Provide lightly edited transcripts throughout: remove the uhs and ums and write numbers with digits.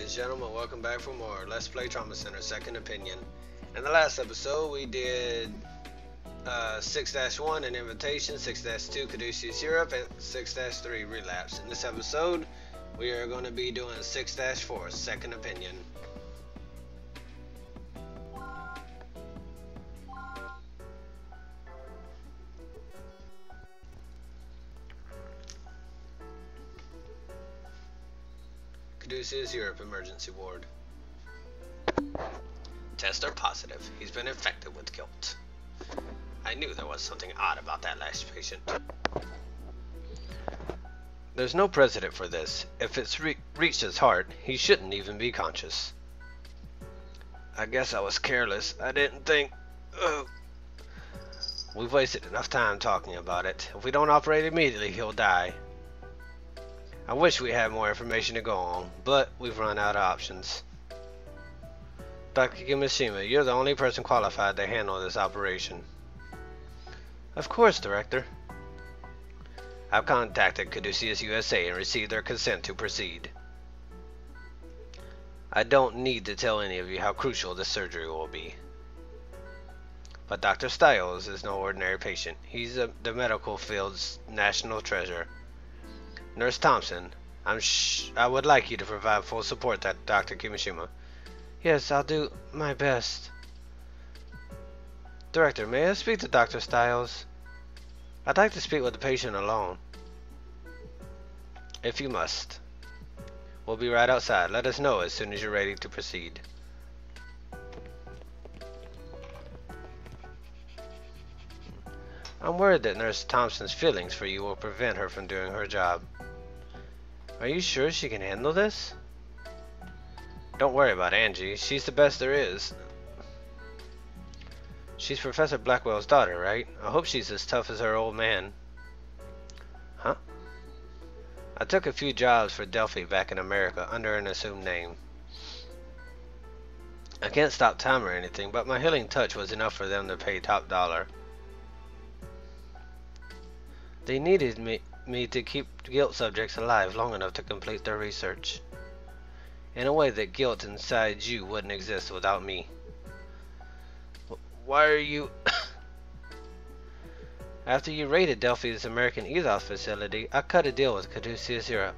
and gentlemen, welcome back for more Let's Play Trauma Center Second Opinion. In the last episode, we did 6-1 an invitation, 6-2 caduceus Europe, and 6-3 relapse. In this episode, we are going to be doing 6-4 Second Opinion. Caduceus Europe Emergency Ward. Tests are positive. He's been infected with guilt. I knew there was something odd about that last patient. There's no precedent for this. If it's reached his heart, he shouldn't even be conscious. I guess I was careless. I didn't think... We've wasted enough time talking about it. If we don't operate immediately, he'll die. I wish we had more information to go on, but we've run out of options. Dr. Kimishima, you're the only person qualified to handle this operation. Of course, Director. I've contacted Caduceus USA and received their consent to proceed. I don't need to tell any of you how crucial this surgery will be. But Dr. Stiles is no ordinary patient. He's the medical field's national treasure. Nurse Thompson, I would like you to provide full support to Dr. Kimishima. Yes, I'll do my best. Director, may I speak to Dr. Stiles? I'd like to speak with the patient alone. If you must. We'll be right outside. Let us know as soon as you're ready to proceed. I'm worried that Nurse Thompson's feelings for you will prevent her from doing her job. Are you sure she can handle this? Don't worry about Angie. She's the best there is. She's Professor Blackwell's daughter, right? I hope she's as tough as her old man. Huh? I took a few jobs for Delphi back in America under an assumed name. I can't stop time or anything, but my healing touch was enough for them to pay top dollar. They needed me to keep guilt subjects alive long enough to complete their research. In a way that guilt inside you wouldn't exist without me. Why are you... After you raided Delphi's American Ethos facility, I cut a deal with Caduceus Europe.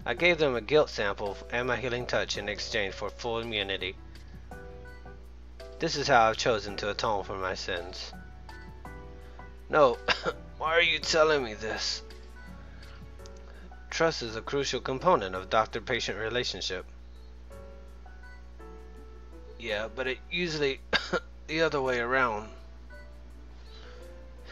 I gave them a guilt sample and my healing touch in exchange for full immunity. This is how I've chosen to atone for my sins. No, why are you telling me this? Trust is a crucial component of doctor-patient relationship. Yeah, but it usually the other way around.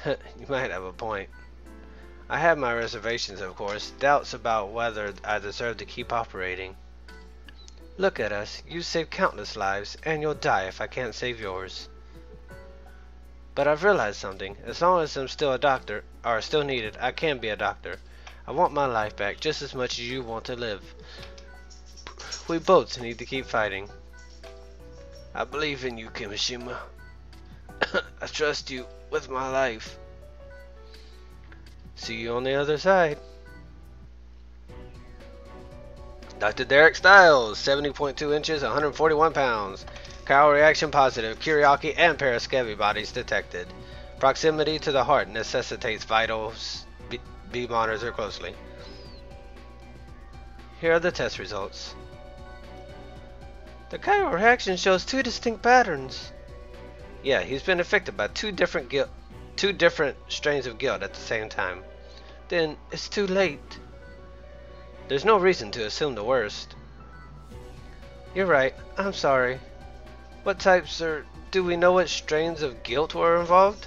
You might have a point. I have my reservations, of course, doubts about whether I deserve to keep operating. Look at us, you saved countless lives, and you'll die if I can't save yours. But I've realized something. As long as I'm still a doctor, or still needed, I can be a doctor. I want my life back just as much as you want to live. We both need to keep fighting. I believe in you, Kimishima. I trust you with my life. See you on the other side. Dr. Derek Stiles, 70.2 inches, 141 pounds. Chiral reaction positive, Kyriaki and Paraskevi bodies detected. Proximity to the heart necessitates vitals. Be monitored closely. Here are the test results. The chiral reaction shows two distinct patterns. Yeah, he's been affected by two different strains of guilt at the same time. Then it's too late. There's no reason to assume the worst. You're right. I'm sorry. What types do we know what strains of guilt were involved?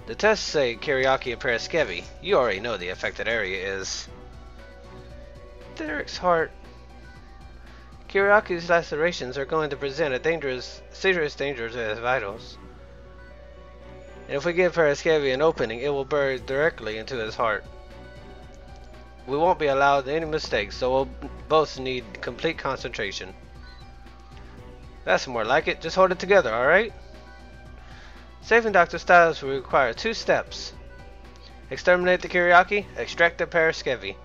The tests say Kyriaki and Paraskevi. You already know the affected area is... Derek's heart. Kyriaki's lacerations are going to present a serious danger to his vitals. And if we give Paraskevi an opening, it will burrow directly into his heart. We won't be allowed any mistakes, so we'll both need complete concentration. That's more like it. Just hold it together, alright? Saving Dr. Stiles will require 2 steps. Exterminate the Kyriaki, extract the Paraskevi.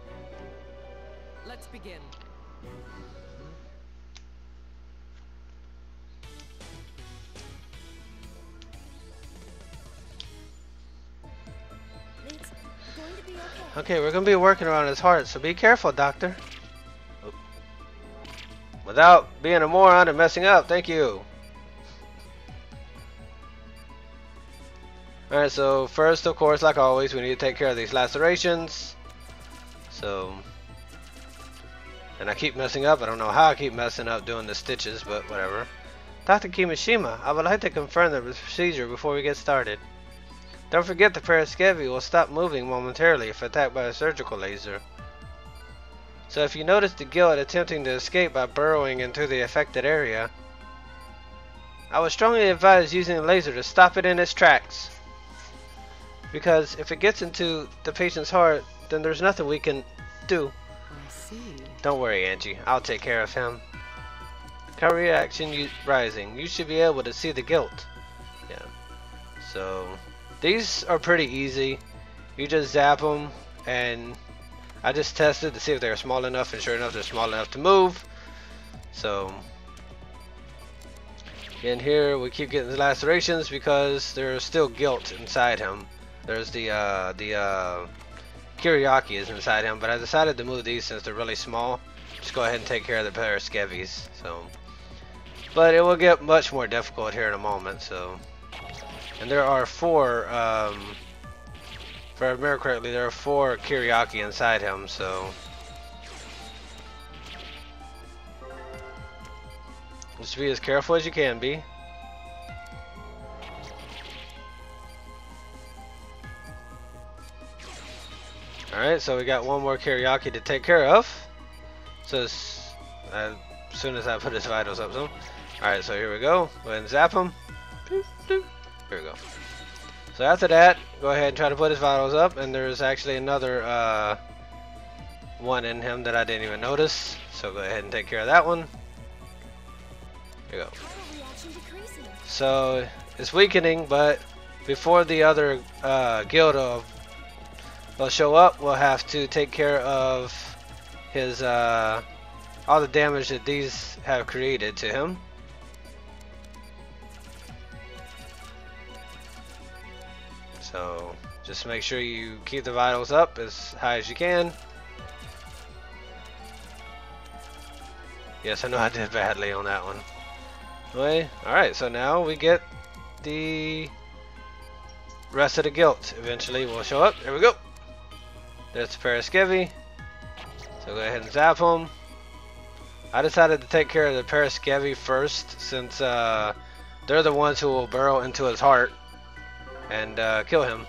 Let's begin. It's going to be okay. Okay, we're gonna be working around his heart, so be careful, Doctor. Oop. Without being a moron and messing up, thank you. Alright, so first, of course, like always, we need to take care of these lacerations. So, and I keep messing up. I don't know how I keep messing up doing the stitches, but whatever. Dr. Kimishima, I would like to confirm the procedure before we get started. Don't forget the Paraskevi will stop moving momentarily if attacked by a surgical laser. So if you notice the guild attempting to escape by burrowing into the affected area, I would strongly advise using a laser to stop it in its tracks. Because if it gets into the patient's heart, then there's nothing we can do. I see. Don't worry, Angie. I'll take care of him. Current reaction rising. You should be able to see the guilt. Yeah. So, these are pretty easy. You just zap them, and I just tested to see if they're small enough, and sure enough, they're small enough to move. So, in here, we keep getting the lacerations because there's still guilt inside him. There's the Kiriaki is inside him, but I decided to move these since they're really small. Just go ahead and take care of the Paraskevis. So, but it will get much more difficult here in a moment. So, and there are four. If I remember correctly, there are 4 Kiriaki inside him. So, just be as careful as you can be. Alright, so we got one more Kiriaki to take care of. So as soon as I put his vitals up some. Alright, so here we go. Go ahead and zap him. Here we go. So after that, go ahead and try to put his vitals up. And there's actually another one in him that I didn't even notice. So go ahead and take care of that one. Here we go. So it's weakening, but before the other guild of they'll show up, we'll have to take care of his all the damage that these have created to him. So just make sure you keep the vitals up as high as you can. Yes, I know I did badly on that one. Anyway, alright, so now we get the rest of the guilt. Eventually will show up. There we go. There's the Paraskevi. So go ahead and zap them. I decided to take care of the Paraskevi first since they're the ones who will burrow into his heart and kill him.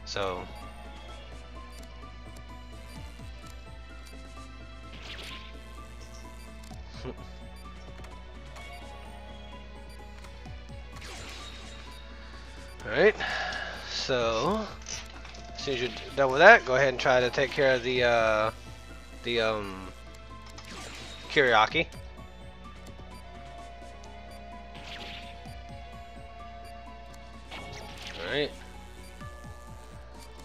So alright, so as soon as you're done with that, go ahead and try to take care of the Kiriaki. Alright.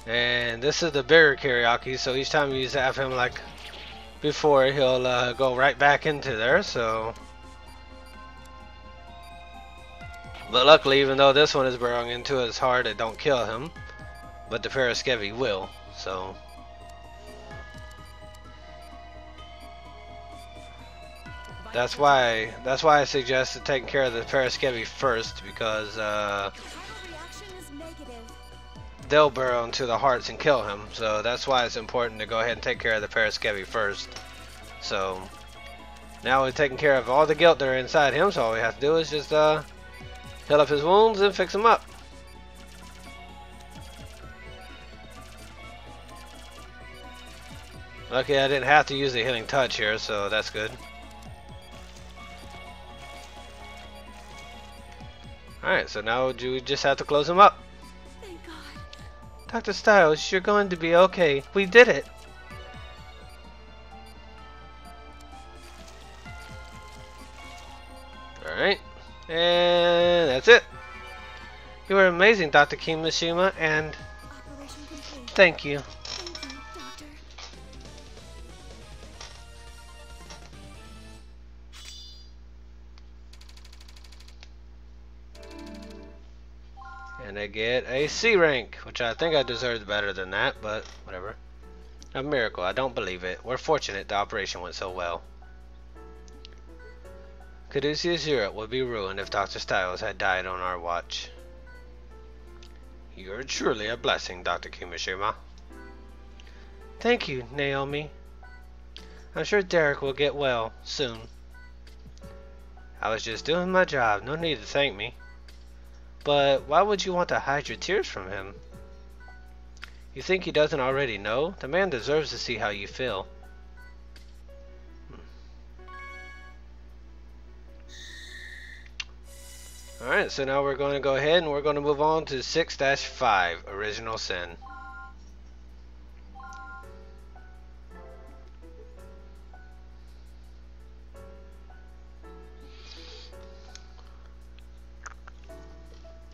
And this is the bigger Kiriaki, so each time you zap him like before, he'll go right back into there, so. But luckily, even though this one is burrowing into his heart, it don't kill him. But the Paraskevi will, so. That's why I suggested taking care of the Paraskevi first, because they'll burrow into the hearts and kill him. So that's why it's important to go ahead and take care of the Paraskevi first. So now we've taken care of all the guilt that are inside him, so all we have to do is just heal up his wounds and fix them up. Lucky I didn't have to use the healing touch here, so that's good. Alright, so now we just have to close him up. Thank God. Dr. Stiles, you're going to be okay. We did it. Alright, and that's it. You were amazing, Dr. Kimishima, and Operation complete. thank you. Thank you, Doctor. gonna get a C rank, which I think I deserved better than that, but whatever. A miracle, I don't believe it. We're fortunate the operation went so well. Caduceus Europe would be ruined if Dr. Stiles had died on our watch. You're truly a blessing, Dr. Kimishima. Thank you, Naomi. I'm sure Derek will get well soon. I was just doing my job, no need to thank me. But why would you want to hide your tears from him? You think he doesn't already know? The man deserves to see how you feel. Alright, so now we're going to go ahead and we're going to move on to 6-5, Original Sin.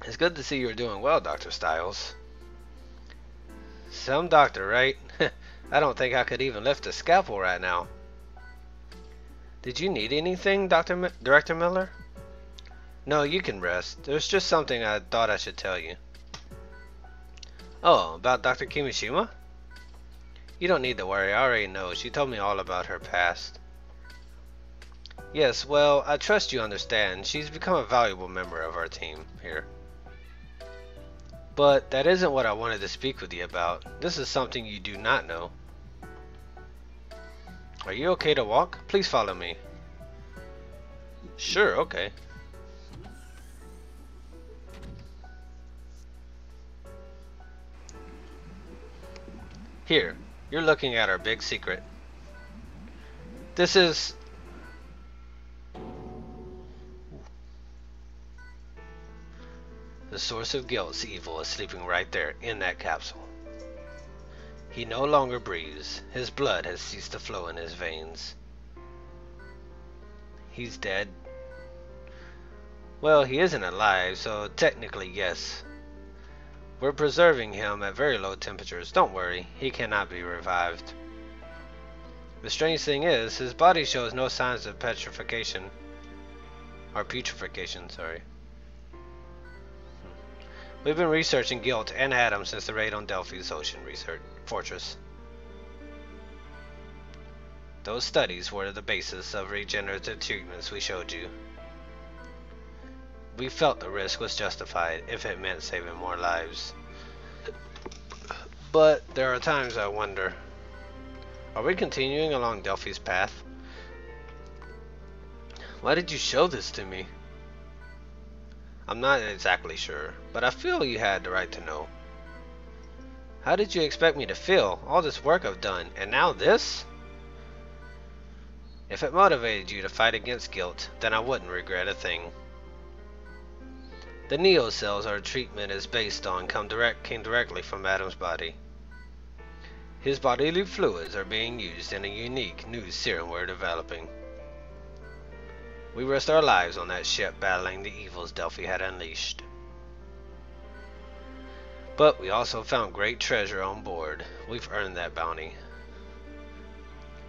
It's good to see you're doing well, Dr. Stiles. Some doctor, right? I don't think I could even lift a scalpel right now. Did you need anything, Director Miller? No, you can rest. There's just something I thought I should tell you. Oh, about Dr. Kimishima? You don't need to worry, I already know. She told me all about her past. Yes, well, I trust you understand. She's become a valuable member of our team here. But that isn't what I wanted to speak with you about. This is something you do not know. Are you okay to walk? Please follow me. Sure, okay. Here, you're looking at our big secret. This is... The source of guilt's evil is sleeping right there in that capsule. He no longer breathes. His blood has ceased to flow in his veins. He's dead. Well, he isn't alive, so technically yes. We're preserving him at very low temperatures. Don't worry, he cannot be revived. The strange thing is, his body shows no signs of petrification. Or putrefaction, sorry. We've been researching guilt and Adam since the raid on Delphi's ocean research fortress. Those studies were the basis of regenerative treatments we showed you. We felt the risk was justified if it meant saving more lives. But there are times I wonder, are we continuing along Delphi's path? Why did you show this to me? I'm not exactly sure, but I feel you had the right to know. How did you expect me to feel? All this work I've done, and now this? If it motivated you to fight against guilt, then I wouldn't regret a thing. The Neo cells our treatment is based on came directly from Adam's body. His bodily fluids are being used in a unique new serum we're developing. We risked our lives on that ship battling the evils Delphi had unleashed. But we also found great treasure on board. We've earned that bounty.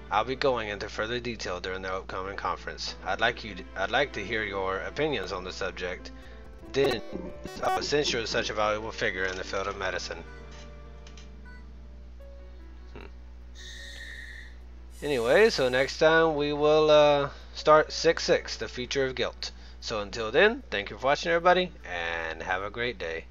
I'll be going into further detail during the upcoming conference. I'd like to hear your opinions on the subject. Then, since you're such a valuable figure in the field of medicine. Anyway, so next time we will start 6-6, the future of guilt. So until then, thank you for watching everybody, and have a great day.